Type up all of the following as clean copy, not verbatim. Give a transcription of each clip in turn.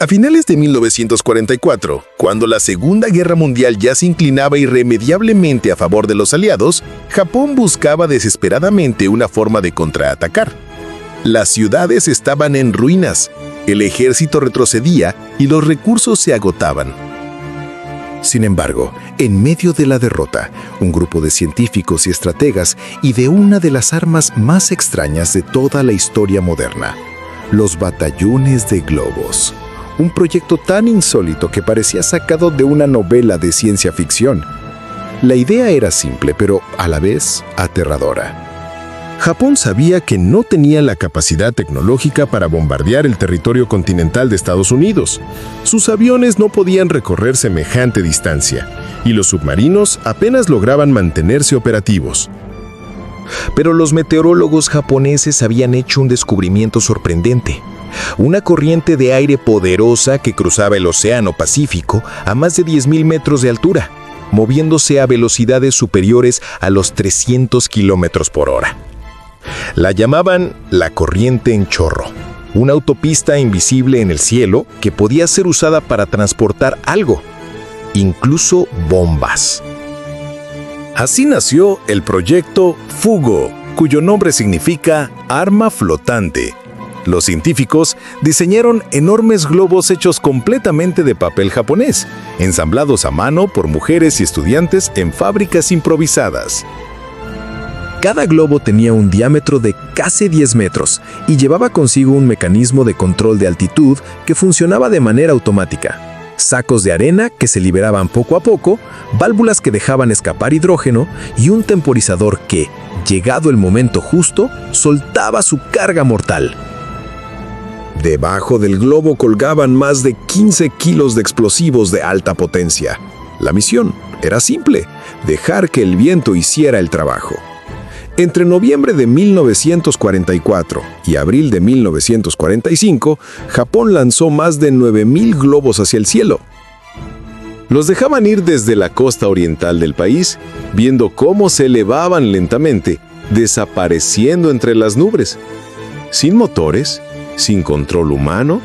A finales de 1944, cuando la Segunda Guerra Mundial ya se inclinaba irremediablemente a favor de los aliados, Japón buscaba desesperadamente una forma de contraatacar. Las ciudades estaban en ruinas, el ejército retrocedía y los recursos se agotaban. Sin embargo, en medio de la derrota, un grupo de científicos y estrategas ideó una de las armas más extrañas de toda la historia moderna: los batallones de globos. Un proyecto tan insólito que parecía sacado de una novela de ciencia ficción. La idea era simple, pero a la vez aterradora. Japón sabía que no tenía la capacidad tecnológica para bombardear el territorio continental de Estados Unidos. Sus aviones no podían recorrer semejante distancia, y los submarinos apenas lograban mantenerse operativos. Pero los meteorólogos japoneses habían hecho un descubrimiento sorprendente: una corriente de aire poderosa que cruzaba el Océano Pacífico a más de 10.000 metros de altura, moviéndose a velocidades superiores a los 300 kilómetros por hora. La llamaban la corriente en chorro, una autopista invisible en el cielo que podía ser usada para transportar algo, incluso bombas. Así nació el proyecto Fugo, cuyo nombre significa arma flotante. Los científicos diseñaron enormes globos hechos completamente de papel japonés, ensamblados a mano por mujeres y estudiantes en fábricas improvisadas. Cada globo tenía un diámetro de casi 10 metros y llevaba consigo un mecanismo de control de altitud que funcionaba de manera automática. Sacos de arena que se liberaban poco a poco, válvulas que dejaban escapar hidrógeno y un temporizador que, llegado el momento justo, soltaba su carga mortal. Debajo del globo colgaban más de 15 kilos de explosivos de alta potencia. La misión era simple: dejar que el viento hiciera el trabajo. Entre noviembre de 1944 y abril de 1945, Japón lanzó más de 9.000 globos hacia el cielo. Los dejaban ir desde la costa oriental del país, viendo cómo se elevaban lentamente, desapareciendo entre las nubes. Sin motores, sin control humano,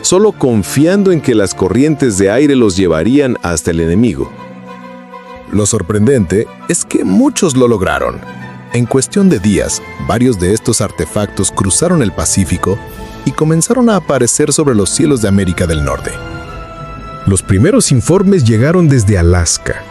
solo confiando en que las corrientes de aire los llevarían hasta el enemigo. Lo sorprendente es que muchos lo lograron. En cuestión de días, varios de estos artefactos cruzaron el Pacífico y comenzaron a aparecer sobre los cielos de América del Norte. Los primeros informes llegaron desde Alaska,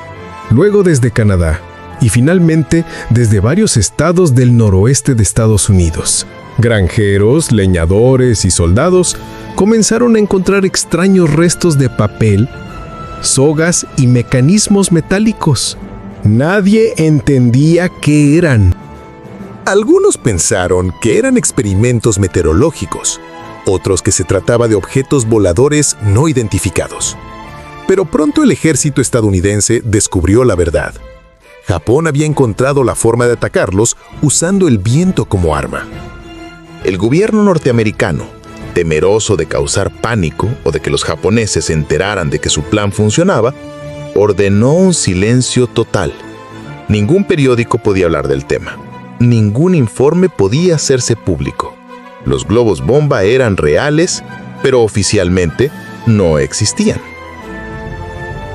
luego desde Canadá y finalmente desde varios estados del noroeste de Estados Unidos. Granjeros, leñadores y soldados comenzaron a encontrar extraños restos de papel, sogas y mecanismos metálicos. Nadie entendía qué eran. Algunos pensaron que eran experimentos meteorológicos, otros que se trataba de objetos voladores no identificados. Pero pronto el ejército estadounidense descubrió la verdad. Japón había encontrado la forma de atacarlos usando el viento como arma. El gobierno norteamericano, temeroso de causar pánico o de que los japoneses se enteraran de que su plan funcionaba, ordenó un silencio total. Ningún periódico podía hablar del tema. Ningún informe podía hacerse público. Los globos bomba eran reales, pero oficialmente no existían.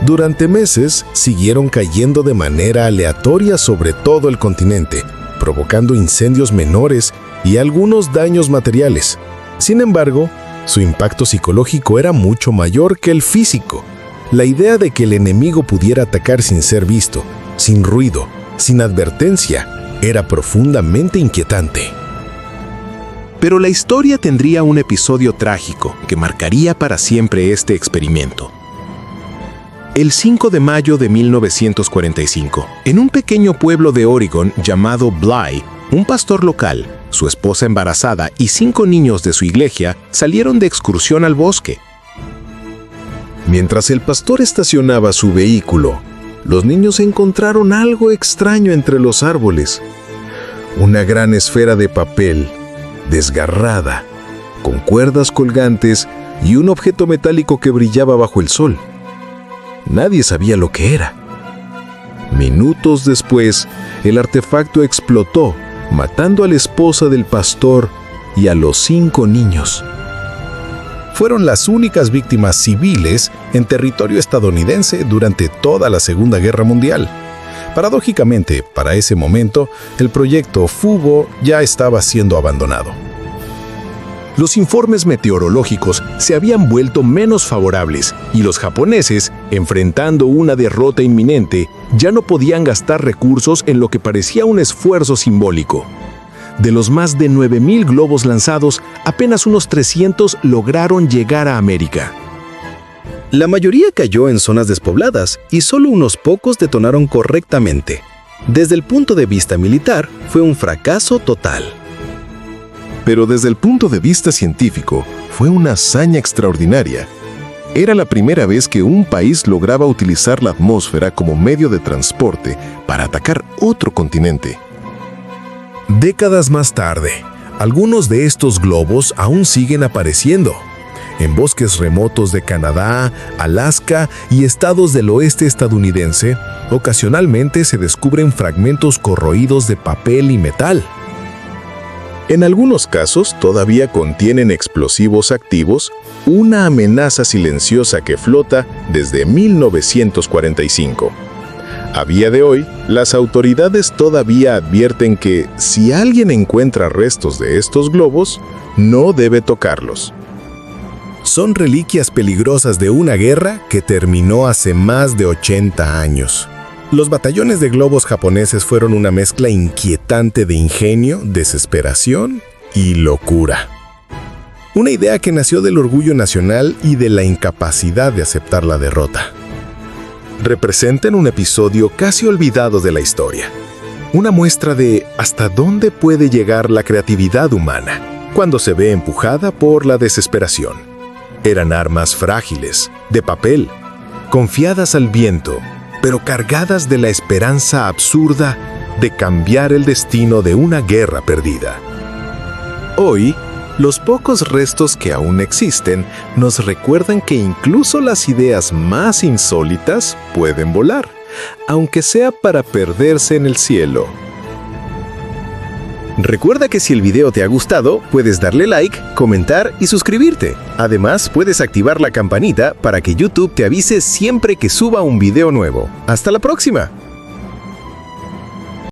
Durante meses siguieron cayendo de manera aleatoria sobre todo el continente, provocando incendios menores y algunos daños materiales. Sin embargo, su impacto psicológico era mucho mayor que el físico. La idea de que el enemigo pudiera atacar sin ser visto, sin ruido, sin advertencia, era profundamente inquietante. Pero la historia tendría un episodio trágico que marcaría para siempre este experimento. El 5 de mayo de 1945, en un pequeño pueblo de Oregon llamado Bly, un pastor local, su esposa embarazada y 5 niños de su iglesia salieron de excursión al bosque. Mientras el pastor estacionaba su vehículo, los niños encontraron algo extraño entre los árboles. Una gran esfera de papel, desgarrada, con cuerdas colgantes y un objeto metálico que brillaba bajo el sol. Nadie sabía lo que era. Minutos después, el artefacto explotó, matando a la esposa del pastor y a los 5 niños. fueron las únicas víctimas civiles en territorio estadounidense durante toda la Segunda Guerra Mundial. Paradójicamente, para ese momento, el proyecto Fugo ya estaba siendo abandonado. Los informes meteorológicos se habían vuelto menos favorables y los japoneses, enfrentando una derrota inminente, ya no podían gastar recursos en lo que parecía un esfuerzo simbólico. De los más de 9,000 globos lanzados, apenas unos 300 lograron llegar a América. La mayoría cayó en zonas despobladas y solo unos pocos detonaron correctamente. Desde el punto de vista militar, fue un fracaso total. Pero desde el punto de vista científico, fue una hazaña extraordinaria. Era la primera vez que un país lograba utilizar la atmósfera como medio de transporte para atacar otro continente. Décadas más tarde, algunos de estos globos aún siguen apareciendo. En bosques remotos de Canadá, Alaska y estados del oeste estadounidense, ocasionalmente se descubren fragmentos corroídos de papel y metal. En algunos casos todavía contienen explosivos activos, una amenaza silenciosa que flota desde 1945. A día de hoy, las autoridades todavía advierten que si alguien encuentra restos de estos globos, no debe tocarlos. Son reliquias peligrosas de una guerra que terminó hace más de 80 años. Los batallones de globos japoneses fueron una mezcla inquietante de ingenio, desesperación y locura. Una idea que nació del orgullo nacional y de la incapacidad de aceptar la derrota. Representan un episodio casi olvidado de la historia. Una muestra de hasta dónde puede llegar la creatividad humana cuando se ve empujada por la desesperación. Eran armas frágiles, de papel, confiadas al viento, pero cargadas de la esperanza absurda de cambiar el destino de una guerra perdida. Hoy, los pocos restos que aún existen nos recuerdan que incluso las ideas más insólitas pueden volar, aunque sea para perderse en el cielo. Recuerda que si el video te ha gustado, puedes darle like, comentar y suscribirte. Además, puedes activar la campanita para que YouTube te avise siempre que suba un video nuevo. ¡Hasta la próxima!